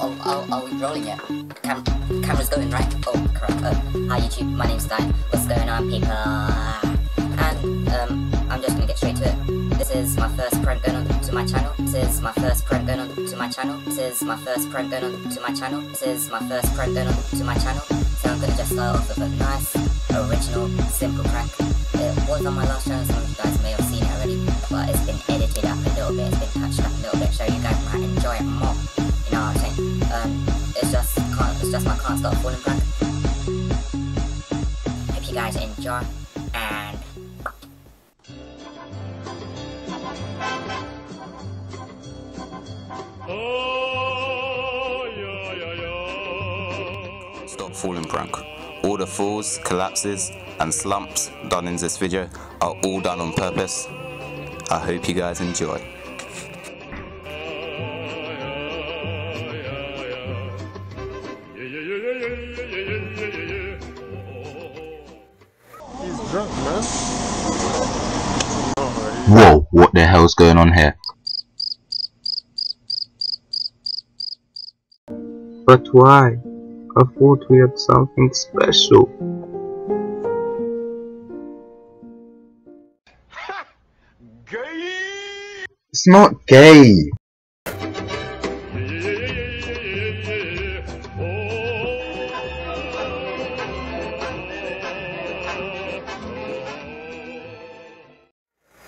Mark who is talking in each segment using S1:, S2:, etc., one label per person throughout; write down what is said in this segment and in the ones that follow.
S1: Are we rolling yet? Camera's going, right? Oh crap. Hi YouTube, my name's Stein. What's going on, people? And I'm just gonna get straight to it. This is my first prank going on to my channel. This is my first prank going on to my channel. This is my first prank going on to my channel. This is my first prank going on to my channel. So I'm gonna just start off with a nice, original, simple prank. It was on my last channel, some of you guys may have seen it already, but it's been edited up a little bit, it's been touched up a little bit, so you guys might enjoy it more. You know what I'm saying? It's just my can't stop falling prank. Hope you guys enjoy, and
S2: Stop falling prank. All the falls, collapses and slumps done in this video are all done on purpose. I hope you guys enjoy.
S3: He's drunk, man.
S2: Whoa, what the hell's going on here?
S4: But why? I thought we had something special.
S3: Gay!
S4: It's not gay.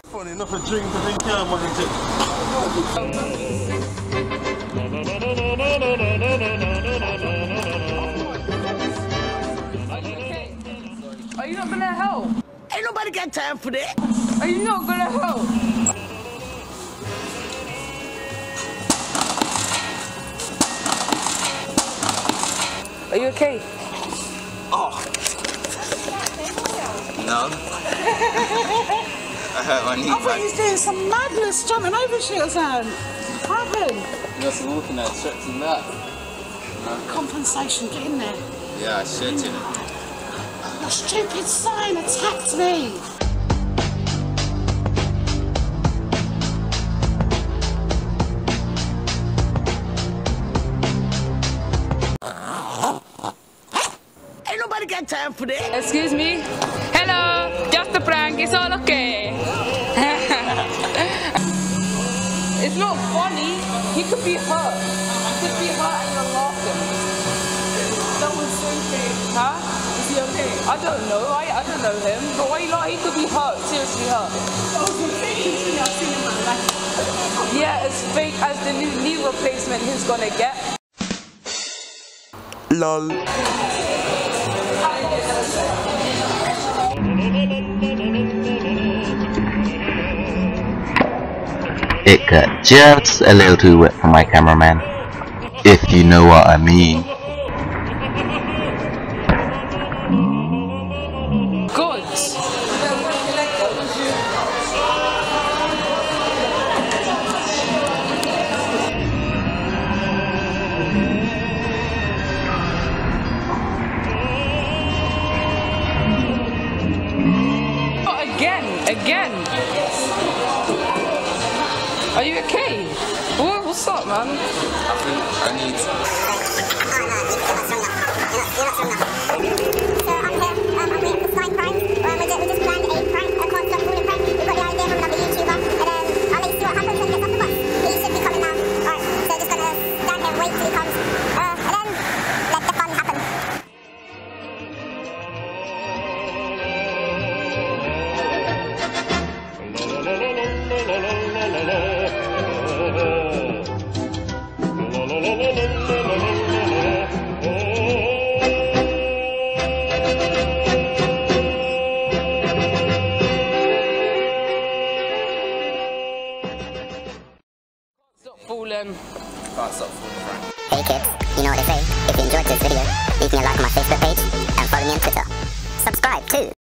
S3: Funny enough, a drink to drink out, man.
S5: Are you not gonna help?
S6: Ain't nobody got time for that.
S5: Are you not gonna help? Are you okay?
S2: Oh. No. I hurt my knee.
S6: I thought you was doing some madness, jumping over shit or something. What happened?
S2: Just walking out, stretching that.
S6: Compensation, get in there.
S2: Yeah, stretching it.
S6: That stupid sign attacked me. Ain't nobody got time for that.
S5: Excuse me? Hello! Just a prank, it's all okay. It's not funny. He could be hurt. He could be hurt and you're laughing. That was so okay. Huh? Is he okay? I don't know. I don't know him. But why you like? He could be hurt. Seriously hurt. Yeah, as fake as the new knee replacement he's gonna get.
S2: LOL.
S4: It got just a little too wet for my cameraman, if you know what I mean.
S5: Good. Oh, again. Are you okay? What's up, man?
S2: I think I need to...
S7: So I'm here, I'm waiting for Sky Prime. We just planned a prank, a can't stop falling prank. We've got the idea from another YouTuber, and I'll let you see what happens when he gets off the bus. He should be coming now. Alright, so just gonna stand here and wait till he comes, and then let the fun happen.
S5: Stop falling.
S2: Can't stop falling prank.
S7: Hey kids, you know what they say. If you enjoyed this video, leave me a like on my Facebook page, and follow me on Twitter. Subscribe too.